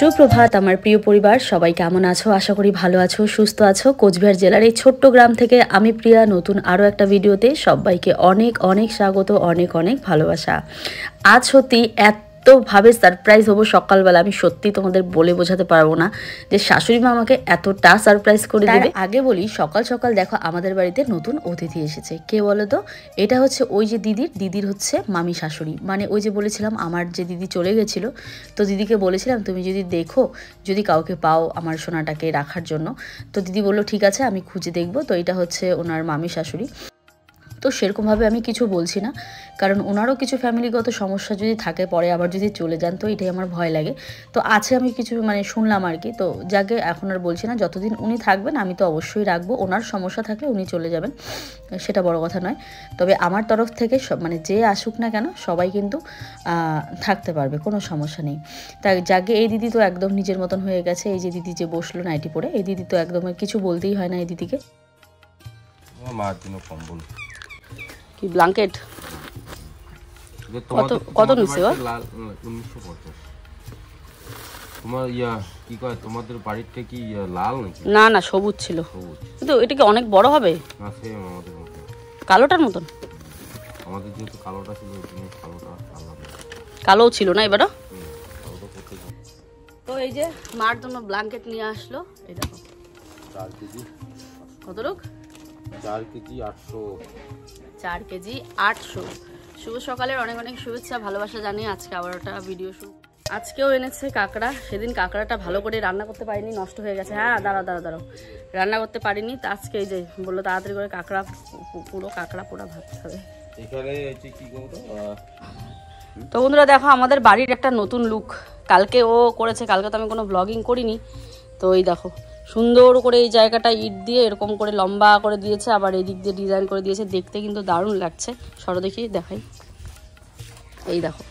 সুপ্রভাত আমার প্রিয় পরিবার, সবাই কেমন আছো? আশা করি ভালো আছো, সুস্থ আছো। কোচবিহার জেলার এই ছোট্ট গ্রাম থেকে আমি প্রিয়া নতুন আরও একটা ভিডিওতে সবাইকে অনেক অনেক স্বাগত, অনেক অনেক ভালোবাসা। আজ সত্যি এতভাবে সারপ্রাইজ হবো সকালবেলা, আমি সত্যি তোমাদের বলে বোঝাতে পারবো না যে শাশুড়ি মা আমাকে এতটা সারপ্রাইজ করে দেবে। আগে বলি, সকাল সকাল দেখো আমাদের বাড়িতে নতুন অতিথি এসেছে। কে বলো তো? এটা হচ্ছে ওই যে দিদির হচ্ছে মামি শাশুড়ি। মানে ওই যে বলেছিলাম আমার যে দিদি চলে গেছিলো, তো দিদিকে বলেছিলাম তুমি যদি দেখো, যদি কাউকে পাও আমার সোনাটাকে রাখার জন্য। তো দিদি বললো ঠিক আছে, আমি খুঁজে দেখবো। তো এটা হচ্ছে ওনার মামি শাশুড়ি। তো সেরকমভাবে আমি কিছু বলছি না, কারণ ওনারও কিছু ফ্যামিলিগত সমস্যা যদি থাকে, পরে আবার যদি চলে যান, তো এটাই আমার ভয় লাগে। তো আছে আমি কিছু মানে শুনলাম আর কি। তো যাকে এখন আর বলছি না, যতদিন উনি থাকবেন আমি তো অবশ্যই রাখবো। ওনার সমস্যা থাকলে উনি চলে যাবেন, সেটা বড় কথা নয়। তবে আমার তরফ থেকে মানে যে আসুক না কেন সবাই কিন্তু থাকতে পারবে, কোনো সমস্যা নেই। তাই যাকে এই দিদি তো একদম নিজের মতন হয়ে গেছে। এই যে দিদি যে বসলো নাইটি পরে, এই দিদি তো একদম কিছু বলতেই হয় না এই দিদিকে। কি ব্ল্যাঙ্কেট কত নিছে? তোমার কি কয় তোমাদের বাড়িতে কি লাল নাকি? না না, সবুজ ছিল। কিন্তু এটা কি অনেক বড় হবে? না, সেম আমাদের মতো, কালোটার মতন। আমাদের যেহেতু কালোটা ছিল, কালোটা আলাদা। কালোও ছিল না এবারও। তো এই যে মার জন্য ব্ল্যাঙ্কেট নিয়ে আসলো। এই দেখো 4 কেজি। কত লোক? 4 কেজি 800। 4 কেজি 800। শুভ সকালের অনেক অনেক শুভেচ্ছা, ভালোবাসা জানিয়ে আজকে আবার একটা ভিডিও শুরু। আজকেও এনেছে কাঁকড়া। সেদিন কাঁকড়াটা ভালো করে রান্না করতে পারিনি, নষ্ট হয়ে গেছে। হ্যাঁ দাঁড়াও, রান্না করতে পারিনি। তো আজকে এই যে বললো তাড়াতাড়ি করে পুরো কাঁকড়া পোড়া ভাত খাবে। তো বন্ধুরা দেখো আমাদের বাড়ির একটা নতুন লুক কালকে ও করেছে। কালকে তো আমি কোনো ব্লগিং করিনি। তো এই দেখো সুন্দর করে এই জায়গাটা ইট দিয়ে এরকম করে লম্বা করে দিয়েছে, আবার এই দিক দিয়ে ডিজাইন করে দিয়েছে। দেখতে কিন্তু দারুণ লাগছে। সরো দেখি দেখাই। এই দেখো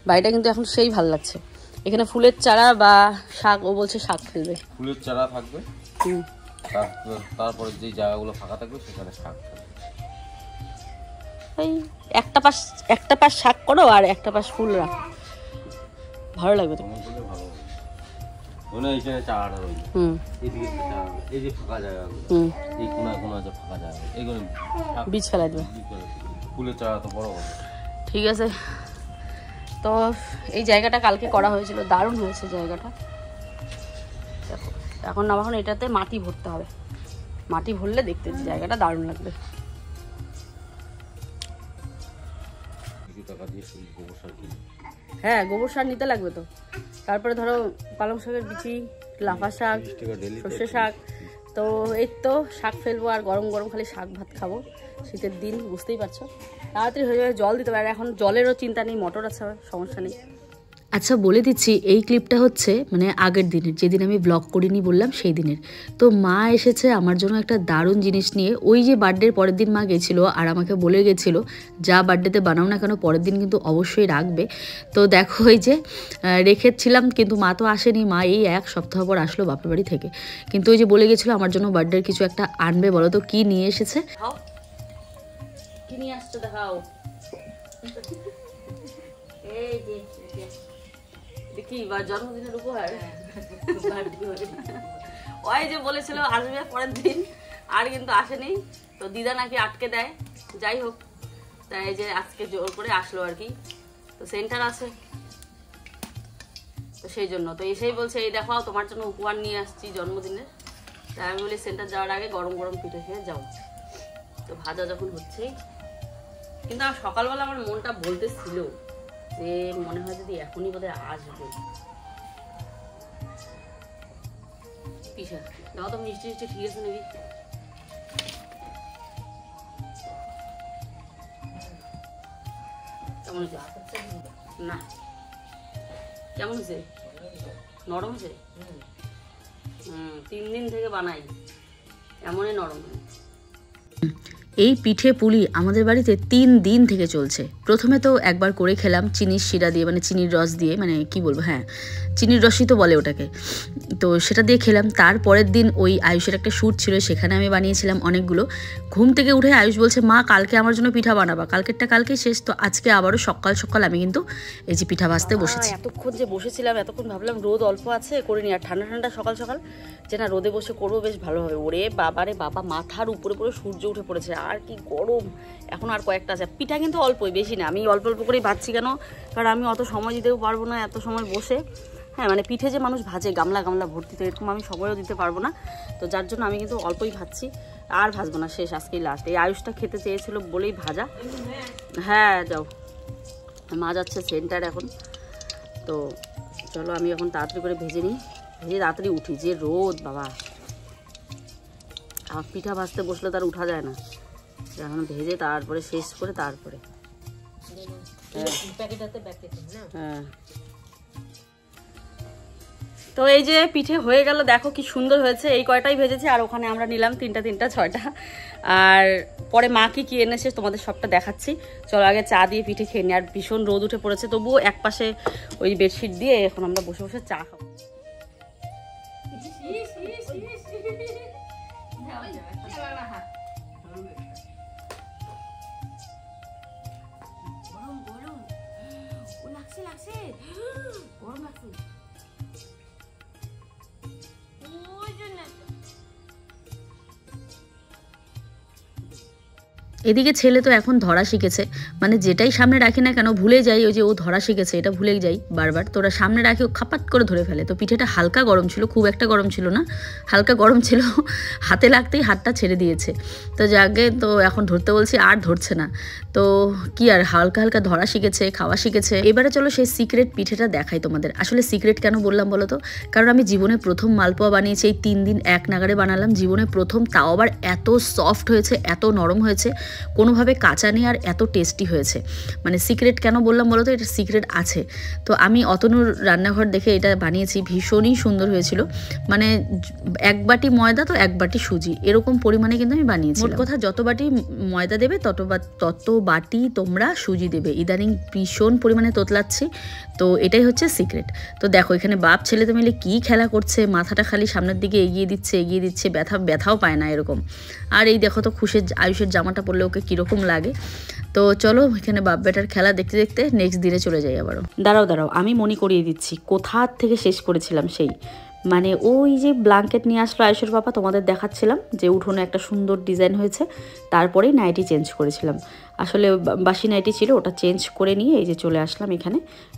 বাড়িটা কিন্তু এখন সেই ভালো লাগছে। এখানে ফুলের চারা বা শাক, ও বলছে শাক ফেলবে, ফুলের চারা থাকবে। তারপরে যে জায়গাগুলো ফাঁকা থাকবে সেখানে শাক থাকবে। এই একটা পাশ শাক করো আর একটা পাশ ফুল রাখো, ভালো লাগবে তো। বীজ ফেলাই দেবে, ফুলের চারা তো বড় হবে। ঠিক আছে। তো এই জায়গাটা কালকে করা হয়েছিল, দারুণ হয়েছে জায়গাটা। দেখো এখন এটাতে মাটি ভরতে হবে। মাটি ভরলে দেখতে জায়গাটা দারুণ লাগবে। হ্যাঁ গোবর সার নিতে লাগবে তো। তারপরে ধরো পালং শাকের বিচি, লাফা শাক, সর্ষে শাক। তো এই তো শাক ফেলবো আর গরম গরম খালি শাক ভাত খাবো। শীতের দিন বুঝতেই পারছো, তাড়াতাড়ি হয়ে যাবে। জল দিতে পারে, এখন জলেরও চিন্তা নেই, মোটর আছে, সমস্যা নেই। আচ্ছা বলে দিচ্ছি, এই ক্লিপটা হচ্ছে মানে আগের দিনের, যেদিন আমি ব্লগ করিনি বললাম সেই দিনের। তো মা এসেছে আমার জন্য একটা দারুণ জিনিস নিয়ে। ওই যে বার্থডের পরের দিন মা গেছিলো আর আমাকে বলে গেছিলো যা বার্থডেতে বানাও না কেন পরের দিন কিন্তু অবশ্যই রাখবে। তো দেখো এই যে রেখেছিলাম, কিন্তু মা তো আসেনি। মা এই 1 সপ্তাহ পর আসলো বাপের বাড়ি থেকে। কিন্তু ওই যে বলে গেছিলো আমার জন্য বার্থডের কিছু একটা আনবে। বলো তো কি নিয়ে এসেছে? কি নিয়ে আসছো দেখাও। এই যে দেখি জন্মদিনের উপহার। ওই যে বলেছিল আসবে পরের দিন, আর কিন্তু আসেনি। তো দিদা নাকি আটকে দেয়, যাই হোক। তাই যে আজকে জোর করে আসলো আর কি। তো সেন্টার আছে তো সেই জন্য। তো এসেই বলছে এই দেখো তোমার জন্য উপহার নিয়ে আসছি জন্মদিনের। তাই আমি বলি সেন্টার যাওয়ার আগে গরম গরম পিঠে খেয়ে যাও। তো ভাজা যখন হচ্ছেই, কিন্তু আমার সকালবেলা আমার মনটা বলতেছিল যে মনে হয় যদি এখনই বোধহয় আসবে। পিঠা দাও তো, মিষ্টি মিষ্টি ঠিক আছে নাকি? কেমন হয়েছে? না কেমন হয়েছে? নরম হয়েছে। 3 দিন থেকে বানাই, এমনই নরম হয়। এই পিঠে পুলি আমাদের বাড়িতে 3 দিন থেকে চলছে। প্রথমে তো একবার করে খেলাম চিনির শিরা দিয়ে, মানে চিনির রস দিয়ে, মানে কি বলবো, হ্যাঁ চিনির রসই তো বলে ওটাকে। তো সেটা দিয়ে খেলাম। তারপরের দিন ওই আয়ুষের একটা শ্যুট ছিল, সেখানে আমি বানিয়েছিলাম অনেকগুলো। ঘুম থেকে উঠে আয়ুষ বলছে, মা কালকে আমার জন্য পিঠা বানাবা, কালকেরটা কালকেই শেষ। তো আজকে আবারও সকাল সকাল আমি কিন্তু এই যে পিঠা ভাজতে বসেছি। এতক্ষণ যে বসেছিলাম, এতক্ষণ ভাবলাম রোদ অল্প আছে করে নি, আর ঠান্ডা ঠান্ডা সকাল সকাল যে না রোদে বসে করবো বেশ ভালো হবে। ওরে বাবা রে বাবা, মাথার উপরে পুরো সূর্য উঠে পড়েছে, আর কি গরম। এখন আর কয়েকটা আছে, পিঠা কিন্তু অল্পই, বেশি না। আমি অল্প অল্প করেই ভাজছি, কেন কারণ আমি অত সময় দিতেও পারবো না এত সময় বসে। হ্যাঁ মানে পিঠে যে মানুষ ভাজে গামলা গামলা ভর্তি, তো এরকম আমি সময়ও দিতে পারবো না। তো যার জন্য আমি কিন্তু অল্পই ভাজছি, আর ভাজবো না, শেষ আজকেই লাস্ট। এই আয়ুষটা খেতে চেয়েছিল বলেই ভাজা। হ্যাঁ যাও, মা যাচ্ছে সেন্টার এখন। তো চলো আমি এখন তাড়াতাড়ি করে ভেজে নিই, ভেজে তাড়াতাড়ি উঠি, যে রোদ বাবা। আর পিঠা ভাজতে বসলে তার উঠা যায় না, এখন ভেজে তারপরে শেষ করে তারপরে। হ্যাঁ তো এই যে পিঠে হয়ে গেল, দেখো কি সুন্দর হয়েছে। এই কয়টাই ভেজেছি, আর ওখানে আমরা নিলাম তিনটা 6টা। আর পরে মা কি এনেছে তোমাদের সবটা দেখাচ্ছি। চলো আগে চা দিয়ে পিঠে খেয়ে নি। আর ভীষণ রোদ উঠে পড়েছে, তবুও এক পাশে ওই বেডশিট দিয়ে এখন আমরা বসে বসে চা খাবো। এদিকে ছেলে তো এখন ধরা শিখেছে, মানে যেটাই সামনে রাখি না কেন ভুলে যাই, ওই যে ও ধরা শিখেছে এটা ভুলে যাই বারবার। তোরা সামনে রাখি ও খাপাত করে ধরে ফেলে। তো পিঠেটা হালকা গরম ছিল, খুব একটা গরম ছিল না, হালকা গরম ছিল, হাতে লাগতেই হাতটা ছেড়ে দিয়েছে। তো যাকে তো এখন ধরতে বলছি, আর ধরছে না। তো কি আর, হালকা হালকা ধরা শিখেছে, খাওয়া শিখেছে। এবারে চলো সেই সিক্রেট পিঠেটা দেখাই তোমাদের। আসলে সিক্রেট কেন বললাম বলো তো, কারণ আমি জীবনে প্রথম মালপোয়া বানিয়েছি, এই 3 দিন এক নাগাড়ে বানালাম, জীবনে প্রথম। তাও আবার এত সফট হয়েছে, এত নরম হয়েছে, কোনোভাবে কাঁচা নেই, আর এত টেস্টি হয়েছে। মানে সিক্রেট কেন বললাম বলো তো, এটা সিক্রেট আছে। তো আমি অতনুর রান্নাঘর দেখে এটা বানিয়েছি, ভীষণই সুন্দর হয়েছিল। মানে 1 বাটি ময়দা তো 1 বাটি সুজি, এরকম পরিমাণে কিন্তু আমি বানিয়েছি। মোট কথা যত বাটি ময়দা দেবে তত বাটি তোমরা সুজি দেবে। ইদানিং ভীষণ পরিমাণে তোতলাচ্ছি, তো এটাই হচ্ছে সিক্রেট। তো দেখো এখানে বাপ ছেলে তো মিলে কী খেলা করছে, মাথাটা খালি সামনের দিকে এগিয়ে দিচ্ছে, ব্যথাও পায় না এরকম। আর এই দেখো তো আয়ুষের জামাটা পরলে ওকে কীরকম লাগে। তো চলো এখানে বাপ বেটার খেলা দেখতে দেখতে নেক্সট দিনে চলে যাই আবারও। দাঁড়াও আমি মনে করিয়ে দিচ্ছি কোথার থেকে শেষ করেছিলাম সেই। মানে ওই যে ব্ল্যাঙ্কেট নিয়ে আসলো আয়ুষের বাবা, তোমাদের দেখাচ্ছিলাম যে উঠোনে একটা সুন্দর ডিজাইন হয়েছে, তারপরেই নাইটি চেঞ্জ করেছিলাম। আসলে বাসি নাইটি ছিল, ওটা চেঞ্জ করে নিয়ে এই যে চলে আসলাম এখানে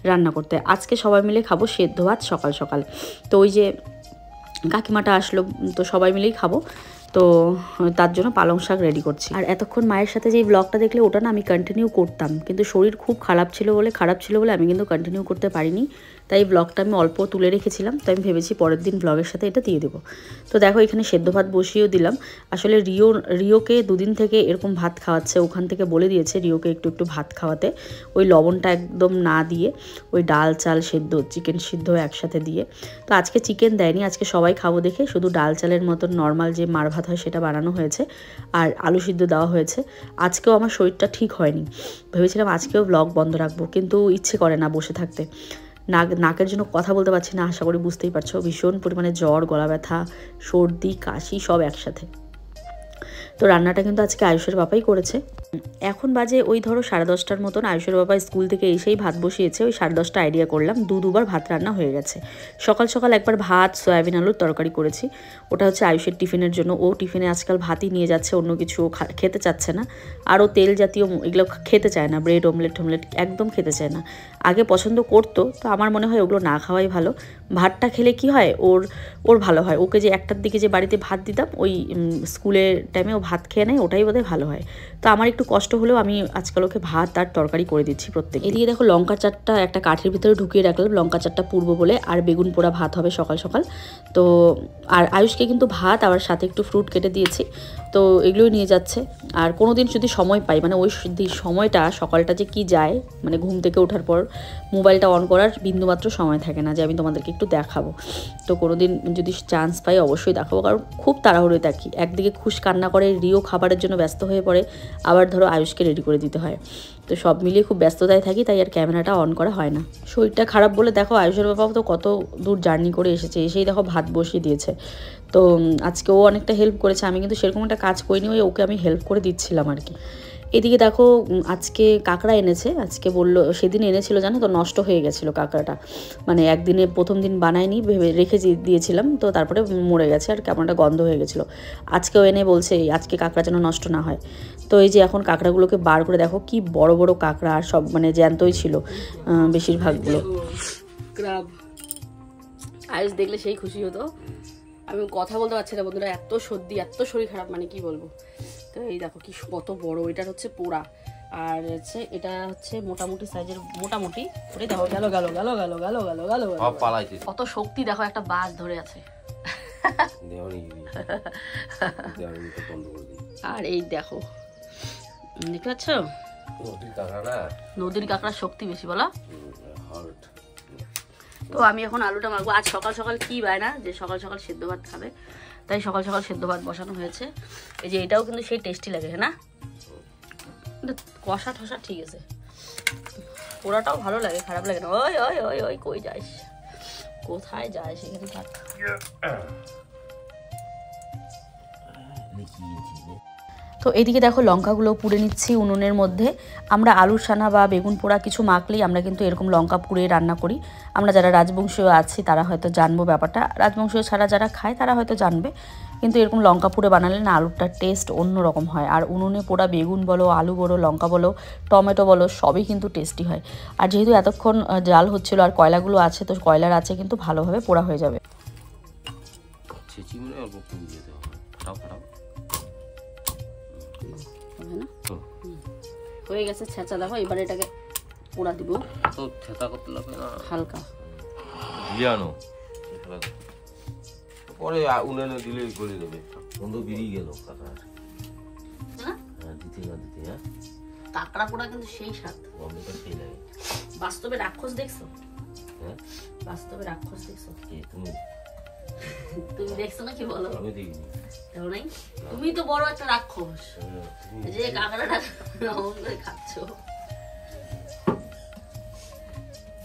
রান্না করতে। আজকে সবাই মিলে খাবো সেদ্ধ ভাত সকাল সকাল। তো ওই যে কাকিমাটা আসলো, তো সবাই মিলেই খাবো, তো তার জন্য পালং শাক রেডি করছি। আর এতক্ষণ মায়ের সাথে যে ব্লগটা দেখলে ওটা না আমি কন্টিনিউ করতাম, কিন্তু শরীর খুব খারাপ ছিল বলে আমি কিন্তু কন্টিনিউ করতে পারিনি। তাই ব্লগটা আমি অল্প তুলে রেখেছিলাম, তো আমি ভেবেছি পরের দিন ব্লগের সাথে এটা দিয়ে দেবো। তো দেখো এখানে সেদ্ধ ভাত বসিয়েও দিলাম। আসলে রিওকে 2 দিন থেকে এরকম ভাত খাওয়াচ্ছে, ওখান থেকে বলে দিয়েছে রিওকে একটু ভাত খাওয়াতে, ওই লবণটা একদম না দিয়ে, ওই ডাল চাল সেদ্ধ চিকেন সিদ্ধ একসাথে দিয়ে। তো আজকে চিকেন দেয়নি, আজকে সবাই খাবো দেখে শুধু ডাল চালের মতন নর্মাল যে মার ভাত হয় সেটা বানানো হয়েছে, আর আলু সিদ্ধ দেওয়া হয়েছে। আজকেও আমার শরীরটা ঠিক হয়নি, ভেবেছিলাম আজকেও ব্লগ বন্ধ রাখবো, কিন্তু ইচ্ছে করে না বসে থাকতে। নাকের জন্য কথা বলতে পারছি না, আশা করি বুঝতেই পারছো। ভীষণ পরিমাণে জ্বর, গলা ব্যথা, সর্দি, কাশি সব একসাথে। তো রান্নাটা কিন্তু আজকে আয়ুষের বাবাই করেছে। এখন বাজে ওই ধরো 10:30টার মতন। আয়ুষের বাবা স্কুল থেকে এসেই ভাত বসিয়েছে, ওই 10:30টা আইডিয়া করলাম, দুবার ভাত রান্না হয়ে গেছে। সকাল সকাল একবার ভাত সয়াবিন আলুর তরকারি করেছি, ওটা হচ্ছে আয়ুষের টিফিনের জন্য। ও টিফিনে আজকাল ভাতই নিয়ে যাচ্ছে, অন্য কিছু খেতে চাচ্ছে না। আর ও তেল জাতীয় এগুলো খেতে চায় না, ব্রেড অমলেট একদম খেতে চায় না। আগে পছন্দ করতো, তো আমার মনে হয় ওগুলো না খাওয়াই ভালো। ভাতটা খেলে কি হয়, ওর ভালো হয়। ওকে যে 1টার দিকে যে বাড়িতে ভাত দিতাম, ওই স্কুলের টাইমে ও ভাত খেয়ে নেয়, ওটাই বোধহয় ভালো হয়। তো আমার একটু কষ্ট হলেও আমি আজকাল ওকে ভাত আর তরকারি করে দিচ্ছি প্রত্যেক। এদিকে দেখো লঙ্কা চারটা একটা কাঠের ভিতরে ঢুকিয়ে রাখলাম, লঙ্কা চারটা পুরবো বলে, আর বেগুন পোড়া ভাত হবে সকাল সকাল। তো আর আয়ুষকে কিন্তু ভাত আবার সাথে একটু ফ্রুট কেটে দিয়েছি, ও তো এগুলোই নিয়ে যাচ্ছে। আর কোনো দিন যদি সময় পাই, মানে ওই সময়টা সকালটা যে কি যায়, মানে ঘুম থেকে ওঠার পর মোবাইলটা অন করার বিন্দুমাত্র সময় থাকে না যে আমি তোমাদেরকে একটু দেখাবো। তো কোনো দিন যদি চান্স পাই অবশ্যই দেখাবো, কারণ খুব তাড়াহুড়োয় থাকি। একদিকে খুশ কান্না করে, রিও খাবারের জন্য ব্যস্ত হয়ে পড়ে, আবার ধরো আয়ুষকে রেডি করে দিতে হয়। তো সব মিলিয়ে খুব ব্যস্ততায় থাকি, তাই আর ক্যামেরাটা অন করা হয় না। শরীরটা খারাপ বলে দেখো আয়ুষের বাবাও তো কত দূর জার্নি করে এসেছে, এসেই দেখো ভাত বসিয়ে দিয়েছে। তো আজকে ও অনেকটা হেল্প করেছে, আমি কিন্তু সেরকম একটা কাজ করিনি, ওকে আমি হেল্প করে দিচ্ছিলাম আর কি। এদিকে দেখো আজকে কাঁকড়া এনেছে, আজকে বললো, সেদিন এনেছিল জানো তো, নষ্ট হয়ে গেছিলো কাঁকড়াটা, মানে একদিনে প্রথম দিন বানায়নি, ভেবে রেখে দিয়েছিলাম, তো তারপরে মরে গেছে আর কেমন একটা গন্ধ হয়ে গেছিলো। আজকেও এনে বলছে আজকে কাঁকড়া যেন নষ্ট না হয়। তো এই যে এখন কাঁকড়াগুলোকে বার করে দেখো কি বড় বড় কাঁকড়া, আর সব মানে জ্যান্তই ছিল বেশিরভাগগুলো। ক্রাব আয়ুষ দেখলে সেই খুশি হতো, আমি কথা বলতে পারছি না বন্ধুরা, এত সর্দি, এত শরীর খারাপ, মানে কি বলবো। তো এই দেখো কি কত বড়, এটার হচ্ছে পোড়া, আর হচ্ছে এটা হচ্ছে মোটামুটি সাইজের, মোটামুটি ওটাই দেখো। গেল গেল গেল গেল গেল গেল গেল কত শক্তি দেখো, একটা বাস ধরে আছে। আর এই দেখো, দেখতে পাচ্ছ নদীর কাঁকড়ার শক্তি বেশি, বলো। তো আমি এখন আলুটা মাখবো। আজ সকাল সকাল কি বায়না যে সকাল সকাল সেদ্ধ ভাত খাবে, তাই সকাল সকাল সেদ্ধ ভাত বসানো হয়েছে। এই যে এটাও কিন্তু সেই টেস্টি লাগে, হ্যাঁ না, কষা ঠসা ঠিক আছে, পোড়াটাও ভালো লাগে, খারাপ লাগে না। ওই ওই ওই ওই কই যাস, কোথায় যাস, এখানে থাক। তো এদিকে দেখো লঙ্কাগুলো পুড়ে নিচ্ছি উনুনের মধ্যে। আমরা আলুর সানা বা বেগুন পোড়া কিছু মাখলেই আমরা কিন্তু এরকম লঙ্কা পুড়ে রান্না করি। আমরা যারা রাজবংশীয় আছি তারা হয়তো জানবো ব্যাপারটা, রাজবংশীয় ছাড়া যারা খায় তারা হয়তো জানবে, কিন্তু এরকম লঙ্কা পুড়ে বানালে না আলুরটার টেস্ট অন্যরকম হয়। আর উনুনে পোড়া বেগুন বলো, আলু বলো, লঙ্কা বলো, টমেটো বলো, সবই কিন্তু টেস্টি হয়। আর যেহেতু এতক্ষণ জাল হচ্ছিল আর কয়লাগুলো আছে, তো কয়লার আছে কিন্তু ভালোভাবে পোড়া হয়ে যাবে। হয়ে গেছে ছেঁচা, দেখো এবারে এটাকে পোড়া দিব। তো ছেঁচা করতে লাগবে না, হালকা জানো, পরে উনানে দিলে গলে যাবে, বন্ধ বেরিয়ে গেল কাঁকড়া। হ্যাঁ দিতে না দিতে, হ্যাঁ কাঁকড়া পোড়া কিন্তু সেই স্বাদ, গন্ধটা সেই লাগে। বাস্তবে রাক্ষস দেখছো? হ্যাঁ বাস্তবে রাক্ষস দেখছো? কে তুমি? তুমি দেখছো না কি বলো? আমি দেখিনি। দেখো নাই? তুমি তো বড় একটা রাক্ষস, যে কাঁকড়াটা খাচ্ছো।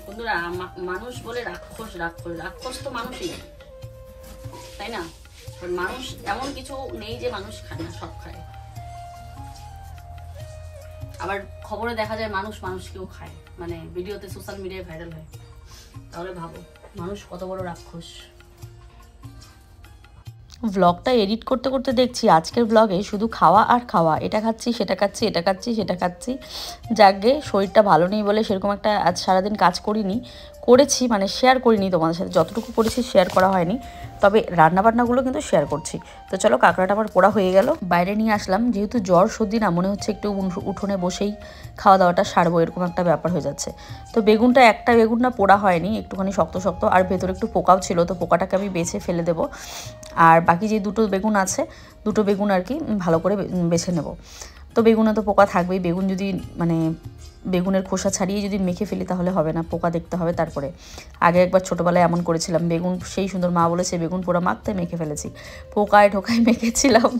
বন্ধুরা মানুষ বলে রাক্ষস, রাক্ষস রাক্ষস তো মানুষই, তাই না? মানুষ এমন কিছু নেই যে মানুষ খায় না, সব খায়। আবার খবরে দেখা যায় মানুষ মানুষকেও খায়, মানে ভিডিওতে সোশ্যাল মিডিয়ায় ভাইরাল হয়। তাহলে ভাবো মানুষ কত বড় রাক্ষস। ব্লগটা এডিট করতে করতে দেখছি আজকের ব্লগে শুধু খাওয়া আর খাওয়া, এটা খাচ্ছি সেটা খাচ্ছি, এটা খাচ্ছি সেটা খাচ্ছি। যাকগে শরীরটা ভালো নেই বলে সেরকম একটা আজ সারাদিন কাজ করেছি, মানে শেয়ার করিনি তোমাদের সাথে, যতটুকু করেছি শেয়ার করা হয়নি, তবে রান্নাবান্নাগুলো কিন্তু শেয়ার করছি। তো চলো কাঁকড়াটা আমার পোড়া হয়ে গেল, বাইরে নিয়ে আসলাম। যেহেতু জ্বর সর্দি না, মনে হচ্ছে একটু উঠোনে বসেই খাওয়া দাওয়াটা সারবো, এরকম একটা ব্যাপার হয়ে যাচ্ছে। তো বেগুনটা, একটা বেগুনটা পোড়া হয়নি, একটুখানি শক্ত শক্ত, আর ভেতরে একটু পোকাও ছিল, তো পোকাটাকে আমি বেছে ফেলে দেবো। আর বাকি যে দুটো বেগুন আছে, দুটো বেগুন আর কি ভালো করে বেছে নেব। তো বেগুনে তো পোকা থাকবেই, বেগুন যদি মানে বেগুনের খোসা ছাড়িয়ে যদি মেখে ফেলি তাহলে হবে না, পোকা দেখতে হবে। তারপরে আগে একবার ছোটোবেলায় এমন করেছিলাম, বেগুন সেই সুন্দর মা বলেছে বেগুন পোড়া মাখতে, মেখে ফেলেছি, পোকায় ঢোকায় মেখেছিলাম।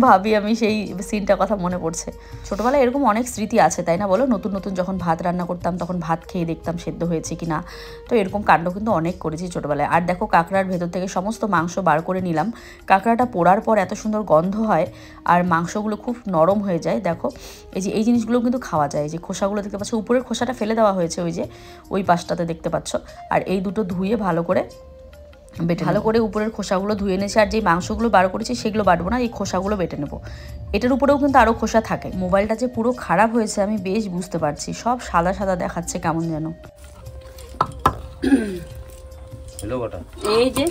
ভাবি আমি সেই সিনটা কথা মনে পড়ছে। ছোটোবেলায় এরকম অনেক স্মৃতি আছে, তাই না বলো? নতুন নতুন যখন ভাত রান্না করতাম তখন ভাত খেয়ে দেখতাম সেদ্ধ হয়েছে কি না। তো এরকম কাণ্ড কিন্তু অনেক করেছি ছোটোবেলায়। আর দেখো কাঁকড়ার ভেতর থেকে সমস্ত মাংস বার করে নিলাম। কাঁকড়াটা পোড়ার পর এত সুন্দর গন্ধ হয় আর মাংসগুলো খুব নরম হয়ে যায়। দেখো এই জিনিসগুলো কিন্তু খাওয়া যায়, যে খোসাগুলো দেখতে পাচ্ছ, উপরের খোসাটা ফেলে দেওয়া হয়েছে ওই যে ওই পাশটাতে দেখতে পাচ্ছ। আর এই দুটো ধুয়ে ভালো করে বেটে, ভালো করে উপরের খোসাগুলো ধুয়ে নিয়েছি। আর যে মাংসগুলো বার করেছি সেগুলো বাটবো না, এই খোসাগুলো বেটে নেবো। এটার উপরেও কিন্তু আরও খোসা থাকে। মোবাইলটা যে পুরো খারাপ হয়েছে আমি বেশ বুঝতে পারছি, সব সাদা সাদা দেখাচ্ছে কেমন যেন। এই যে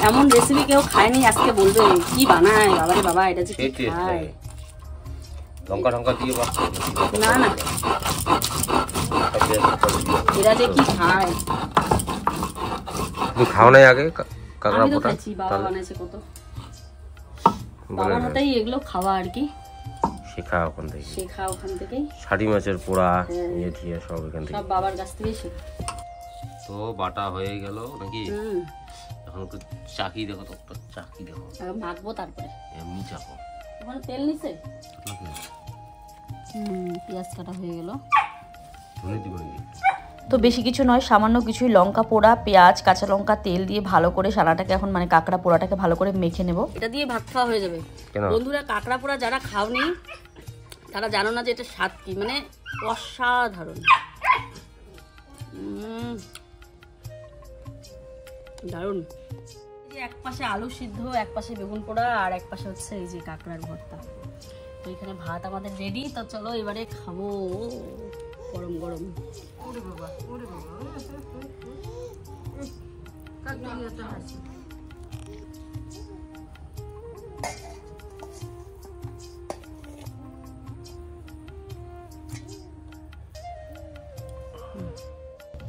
এমন রেসিপি কেউ খায়নি, আজকে বলবে কি বানায় বাবারে বাবা, এটা যে কি খায়। লঙ্কা টঙ্কা দিয়ে না না, এরা যে কি খায়। তুমি খাও নাই আগে কাঁকড়া পোড়া? বাবা বানাইছে কত। বাবার হাতেই এগুলো খাওয়া আর কি, শেখা ওখান থেকেই শাড়ি মাছের পোড়া ইয়ে টিয়ে সব এখান থেকে, সব বাবার কাছ থেকেই শেখা। তো বাটা হয়ে গেল নাকি? এখন একটু চাকি দেখো, তো একটা চাকি দেখো, মাখবো তারপরে এমনি চাকো। ওখানে তেল নিছে, পেঁয়াজ কাটা হয়ে গেল। তো বেশি কিছু নয়, সামান্য কিছুই, লঙ্কা পোড়া, পেঁয়াজ, কাঁচা লঙ্কা, তেল দিয়ে ভালো করে সালাটাকে এখন মানে কাঁকড়া পোড়াটাকে ভালো করে মেখে নেব। এটা দিয়ে ভাত খাওয়া হয়ে যাবে। বন্ধুরা, কাঁকড়া পোড়া যারা খাওনি তারা জানো না যে এটা স্বাদ কি, মানে অসাধারণ, দারুণ। এক পাশে আলু সিদ্ধ, এক পাশে বেগুন পোড়া, আর এক পাশে হচ্ছে এই যে কাঁকড়ার ভর্তা। তো এখানে ভাত আমাদের রেডি, তো চলো এবারে খাবো গরম গরম।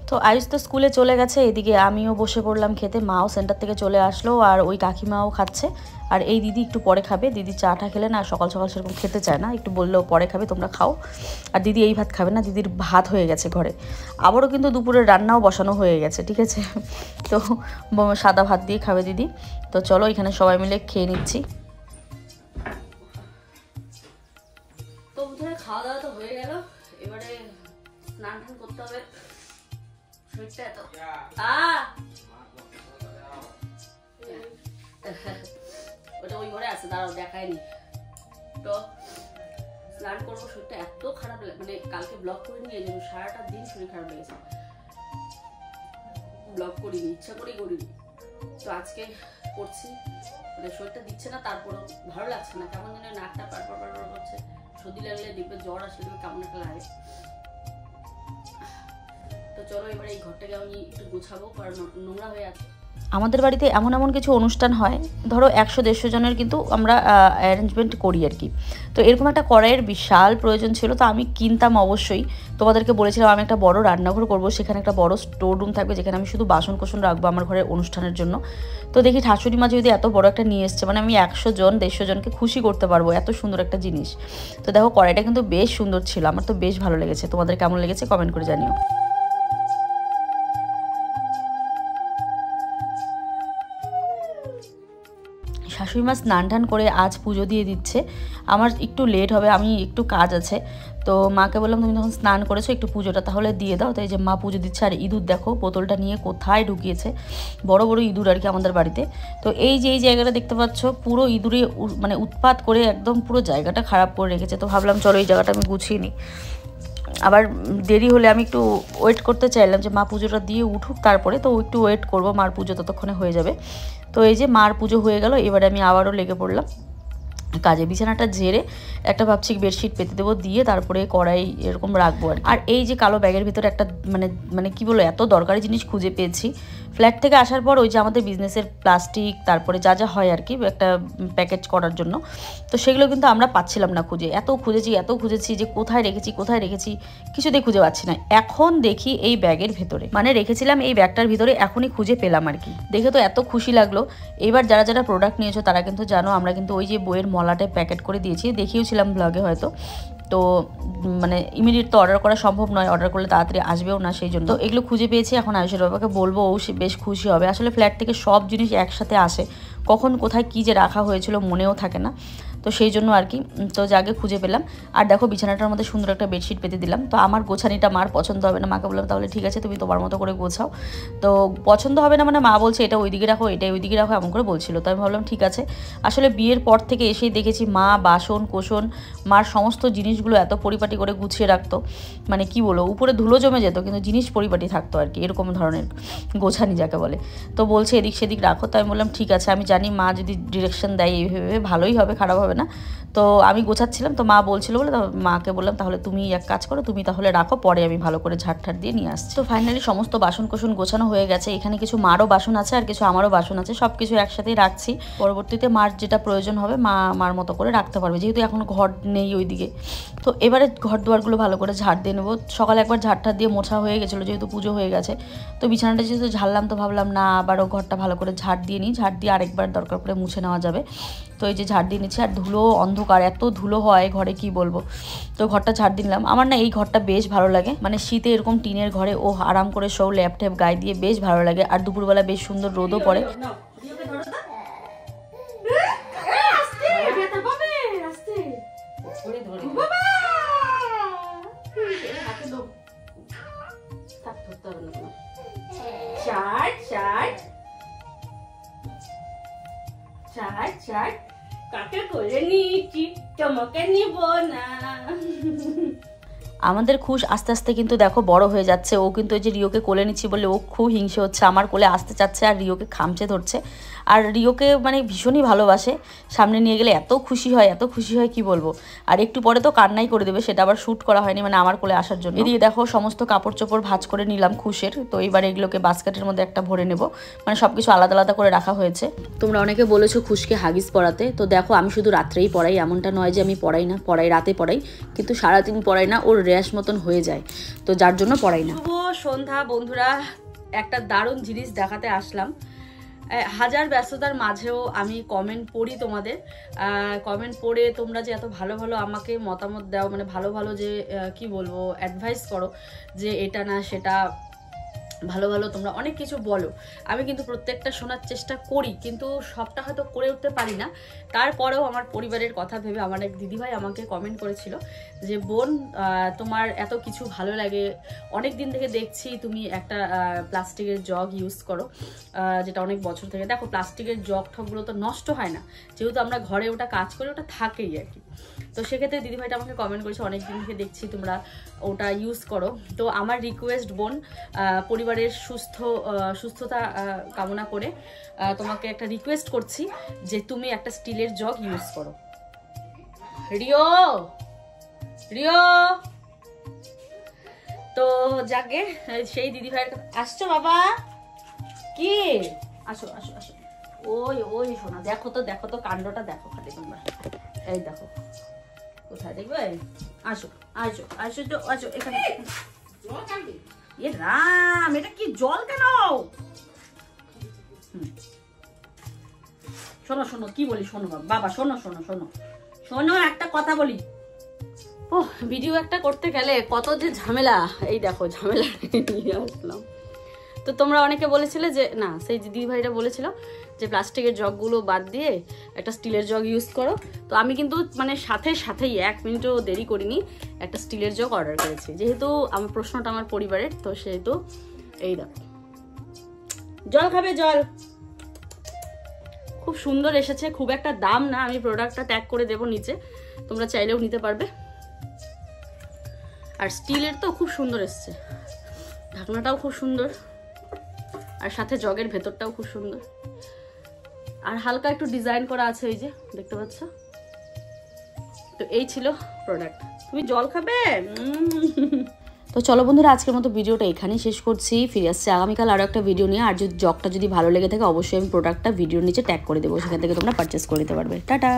তো আয়ুষ তো স্কুলে চলে গেছে, এদিকে আমিও বসে পড়লাম খেতে, মাও সেন্টার থেকে চলে আসলো, আর ওই কাকিমাও খাচ্ছে, আর এই দিদি একটু পরে খাবে। দিদি চাটা খেলে না, সকাল সকাল সেরকম খেতে চায় না, একটু বললেও পরে খাবে, তোমরা খাও। আর দিদি এই ভাত খাবে না, দিদির ভাত হয়ে গেছে ঘরে, আবারও কিন্তু দুপুরের রান্নাও বসানো হয়ে গেছে, ঠিক আছে। তো সাদা ভাত দিয়ে খাবে দিদি। তো চলো এখানে সবাই মিলে খেয়ে নিচ্ছি। তো খাওয়া দাওয়া তো হয়ে গেল, এবারে স্নান টান করতে হবে। ওটা ওই ঘরে আছে, দাঁড়াও দেখায়নি। তো স্নান করবো, শরীরটা এত খারাপ লাগে, মানে কালকে ব্লগ করে নিয়ে যাবো, সারাটা দিন শরীর খারাপ লেগেছে, ব্লগ করিনি, ইচ্ছা করেই করিনি। তো আজকে করছি, মানে শরীরটা দিচ্ছে না, তারপরও ভালো লাগছে না, কেমন যেন নাকটা পারপর করছে, সর্দি লাগলে দেখবে, জ্বর আসলে কেমন একটা লাগে। তো চলো এবারে এই ঘরটাকে আমি একটু গোছাবো, কারণ নোংরা হয়ে আছে। আমাদের বাড়িতে এমন এমন কিছু অনুষ্ঠান হয়, ধরো 100-150 জনের কিন্তু আমরা অ্যারেঞ্জমেন্ট করি আর কি। তো এরকম একটা কড়াইয়ের বিশাল প্রয়োজন ছিল, তো আমি কিনতাম অবশ্যই। তোমাদেরকে বলেছিলাম আমি একটা বড় রান্নাঘর করব, সেখানে একটা বড় স্টোর রুম থাকবে, যেখানে আমি শুধু বাসন কোসন রাখবো আমার ঘরের অনুষ্ঠানের জন্য। তো দেখি শাশুড়ি মা যদি এত বড় একটা নিয়ে এসছে, মানে আমি 100-150 জনকে খুশি করতে পারবো, এত সুন্দর একটা জিনিস। তো দেখো কড়াইটা কিন্তু বেশ সুন্দর ছিল, আমার তো বেশ ভালো লেগেছে। তোমাদের কেমন লেগেছে কমেন্ট করে জানিও। শাশুড়ি মা স্নান টান করে আজ পুজো দিয়ে দিচ্ছে, আমার একটু লেট হবে, আমি একটু কাজ আছে। তো মাকে বললাম তুমি যখন স্নান করেছো একটু পুজোটা তাহলে দিয়ে দাও। তাই যে মা পুজো দিচ্ছে, আর ইঁদুর দেখো বোতলটা নিয়ে কোথায় ঢুকিয়েছে, বড় বড় ইঁদুর আর কি আমাদের বাড়িতে। তো এই যে এই জায়গাটা দেখতে পাচ্ছ, পুরো ইঁদুরে মানে উৎপাত করে একদম পুরো জায়গাটা খারাপ করে রেখেছে। তো ভাবলাম চলো এই জায়গাটা আমি গুছিয়ে নিই, আবার দেরি হলে আমি একটু ওয়েট করতে চাইলাম যে মা পুজোটা দিয়ে উঠুক, তারপরে তো একটু ওয়েট করবো, মার পুজো ততক্ষণে হয়ে যাবে। তো এই যে মার পুজো হয়ে গেল, এবারে আমি আবারও লেগে পড়লাম কাজে। বিছানাটা ঝেড়ে একটা ভাবছি বেডশিট পেতে দেবো, দিয়ে তারপরে কড়াই এরকম রাখবো। আর এই যে কালো ব্যাগের ভিতরে একটা মানে কি বলো, এত দরকারি জিনিস খুঁজে পেয়েছি ফ্ল্যাট থেকে আসার পর। ওই যে আমাদের বিজনেসের প্লাস্টিক, তারপরে যা যা হয় আর কি একটা প্যাকেজ করার জন্য, তো সেগুলো কিন্তু আমরা পাচ্ছিলাম না খুঁজে। এত খুঁজেছি যে কোথায় রেখেছি কিছুতেই খুঁজে পাচ্ছি না। এখন দেখি এই ব্যাগের ভেতরে, মানে রেখেছিলাম এই ব্যাগটার ভিতরে, এখনই খুঁজে পেলাম আর কি। দেখে তো এত খুশি লাগলো। এবার যারা যারা প্রোডাক্ট নিয়েছো তারা কিন্তু জানো, আমরা কিন্তু ওই যে বইয়ের মলাটে প্যাকেট করে দিয়েছি, দেখিয়েছিলাম ব্লগে হয়তো। তো মানে ইমিডিয়েট তো অর্ডার করা সম্ভব নয়, অর্ডার করলে তাড়াতাড়ি আসবেও না, সেই জন্য তো এগুলো খুঁজে পেয়েছি। এখন আয়ুষের বাবাকে বলবো, ও সে বেশ খুশি হবে। আসলে ফ্ল্যাট থেকে সব জিনিস একসাথে আসে, কখন কোথায় কী যে রাখা হয়েছিল মনেও থাকে না, তো সেই জন্য আর কি। তো জাগে খুঁজে পেলাম। আর দেখো বিছানাটার মধ্যে সুন্দর একটা বেডশিট পেতে দিলাম। তো আমার গোছানিটা মার পছন্দ হবে না, মাকে বললাম তাহলে ঠিক আছে তুমি তোমার মতো করে গোছাও। তো পছন্দ হবে না মানে মা বলছে এটা ওইদিকে রাখো, এটা ওইদিকে রাখো, এমন করে বলছিল। তো আমি ভাবলাম ঠিক আছে। আসলে বিয়ের পর থেকে এসেই দেখেছি মা বাসন কোসন, মার সমস্ত জিনিসগুলো এত পরিপাটি করে গুছিয়ে রাখতো, মানে কি বলো, উপরে ধুলো জমে যেত কিন্তু জিনিস পরিপাটি থাকতো আর কি, এরকম ধরনের গোছানি যাকে বলে। তো বলছে এদিক সেদিক রাখো। তো আমি বললাম ঠিক আছে, আমি জানি মা যদি ডিরেকশন দেয় এইভাবে ভালোই হবে, খারাপ হবে হবে না। তো আমি গোছাচ্ছিলাম, তো মা বলছিল বলে মাকে বললাম তাহলে তুমি এক কাজ করো, তুমি তাহলে রাখো, পরে আমি ভালো করে ঝাড় দিয়ে নিয়ে আসছি। তো ফাইনালি সমস্ত বাসন কোসন গোছানো হয়ে গেছে। এখানে কিছু মারও বাসন আছে আর কিছু আমারও বাসন আছে, সব কিছু একসাথেই রাখছি। পরবর্তীতে মার যেটা প্রয়োজন হবে মার মতো করে রাখতে পারবে, যেহেতু এখন ঘর নেই ওইদিকে। তো এবারে ঘর দুয়ারগুলো ভালো করে ঝাড় দিয়ে নেবো। সকালে একবার ঝাড় দিয়ে মোছা হয়ে গেছিলো, যেহেতু পুজো হয়ে গেছে। তো বিছানাটা যেহেতু ঝাড়লাম, তো ভাবলাম না আবারও ঘরটা ভালো করে ঝাড় দিয়ে নিই, ঝাড় দিয়ে আরেকবার দরকার করে মুছে নেওয়া যাবে। তো এই যে ঝাড় দিয়ে নিচ্ছি, আর ধুলো অন্ধকার, এত ধুলো হয় ঘরে কি বলবো। তো ঘরটা ঝাড় দিলাম। আমার না এই ঘরটা বেশ ভালো লাগে, মানে শীতে এরকম টিনের ঘরে ও আরাম করে শো ল্যাপটপ গায়ে দিয়ে বেশ ভালো লাগে। আর দুপুরবেলা বেশ সুন্দর রোদও পড়ে। কাকে করে নিয়েছি, তোমাকে নিব না। আমাদের খুশ আস্তে আস্তে কিন্তু দেখো বড় হয়ে যাচ্ছে। ও কিন্তু ওই যে রিওকে কোলে নিচ্ছি বলে ও খুব হিংসে হচ্ছে, আমার কোলে আসতে চাচ্ছে আর রিওকে খামচে ধরছে। আর রিওকে মানে ভীষণই ভালোবাসে, সামনে নিয়ে গেলে এত খুশি হয় কি বলবো। আর একটু পরে তো কান্নাই করে দেবে, সেটা আবার শ্যুট করা হয়নি মানে আমার কোলে আসার জন্য। এদিকে দেখো সমস্ত কাপড় চোপড় ভাঁজ করে নিলাম খুশের। তো এইবার এগুলোকে বাস্কেটের মধ্যে একটা ভরে নেব, মানে সব কিছু আলাদা আলাদা করে রাখা হয়েছে। তোমরা অনেকে বলেছো খুশকে হাগিস পরাতে, তো দেখো আমি শুধু রাত্রেই পরাই, এমনটা নয় যে আমি পরাই না, পরাই রাতে পরাই, কিন্তু সারাদিন পরাই না, ওর র্যাশ মতন হয়ে যায়, তো যার জন্য পরাই না। শুভ সন্ধ্যা বন্ধুরা, একটা দারুণ জিনিস দেখাতে আসলাম। হাজার ব্যস্ততার মাঝেও আমি কমেন্ট পড়ি তোমাদের, কমেন্ট পড়ে তোমরা যে এত ভালো ভালো আমাকে মতামত দাও, মানে ভালো ভালো যে কি বলবো অ্যাডভাইস করো যে এটা না সেটা, ভালো ভালো তোমরা অনেক কিছু বলো। আমি কিন্তু প্রত্যেকটা শোনার চেষ্টা করি, কিন্তু সবটা হয়তো করে উঠতে পারি না। তারপরেও আমার পরিবারের কথা ভেবে আমার এক দিদিভাই আমাকে কমেন্ট করেছিল যে বোন তোমার এত কিছু ভালো লাগে, অনেক দিন থেকে দেখছি তুমি একটা প্লাস্টিকের জগ ইউজ করো, যেটা অনেক বছর থেকে। দেখো প্লাস্টিকের জগ ঠকগুলো তো নষ্ট হয় না, যেহেতু আমরা ঘরে ওটা কাজ করি, ওটা থাকেই আর কি। তো সেক্ষেত্রে দিদিভাইটা আমাকে কমেন্ট করেছে অনেক দিন থেকে দেখছি তোমরা ওটা ইউজ করো। তো আমার রিকোয়েস্ট বোন, পরিবারের সুস্থতা কামনা করে তোমাকে একটা রিকোয়েস্ট করছি যে তুমি একটা স্টিলের জগ ইউজ করো। রিও তো যাকে সেই দিদিভাইয়ের আসছো বাবা, কি আসো আসো আসো, ওই শোনা, দেখো তো কাণ্ডটা দেখো খালি তোমরা, এই দেখো কোথায় দেখবে, আসো আসো আসো তো আসো এখানে। এ রাম, এটা কি জল কেন? শোনো কি বলি, শোনো বাবা, শোনো একটা কথা বলি। ও ভিডিও একটা করতে গেলে কত যে ঝামেলা, এই দেখো ঝামেলা নিয়ে আসলাম। তো তোমরা অনেকে বলেছিলে যে না, সেই দিদি ভাইরা বলেছিল যে প্লাস্টিকের জগগুলো বাদ দিয়ে একটা স্টিলের জগ ইউজ করো। তো আমি কিন্তু মানে সাথেই 1 মিনিটও দেরি করিনি, একটা স্টিলের জগ অর্ডার করেছি, যেহেতু আমার প্রশ্নটা আমার পরিবারের। তো সেহেতু এই দেখো, জল খাবে, জল খুব সুন্দর এসেছে, খুব একটা দাম না, আমি প্রোডাক্টটা ট্যাগ করে দেবো নিচে, তোমরা চাইলেও নিতে পারবে। আর স্টিলের তো খুব সুন্দর এসছে, ঢাকনাটাও খুব সুন্দর, আর সাথে জগের ভেতরটাও খুব সুন্দর, আর হালকা একটু ডিজাইন করা আছে, এই যে দেখতে পাচ্ছ। তো এই ছিল প্রোডাক্ট। তুমি জল খাবে? তো চলো বন্ধুরা, আজকের মতো ভিডিওটা এখানেই শেষ করছি। ফিরে আসছে আগামীকাল আরও একটা ভিডিও নিয়ে। আর যদি জগটা যদি ভালো লেগে থাকে, অবশ্যই আমি প্রোডাক্টটা ভিডিওর নিচে ট্যাগ করে দেবো, সেখান থেকে তোমরা পারচেস করে নিতে পারবে। টাটা।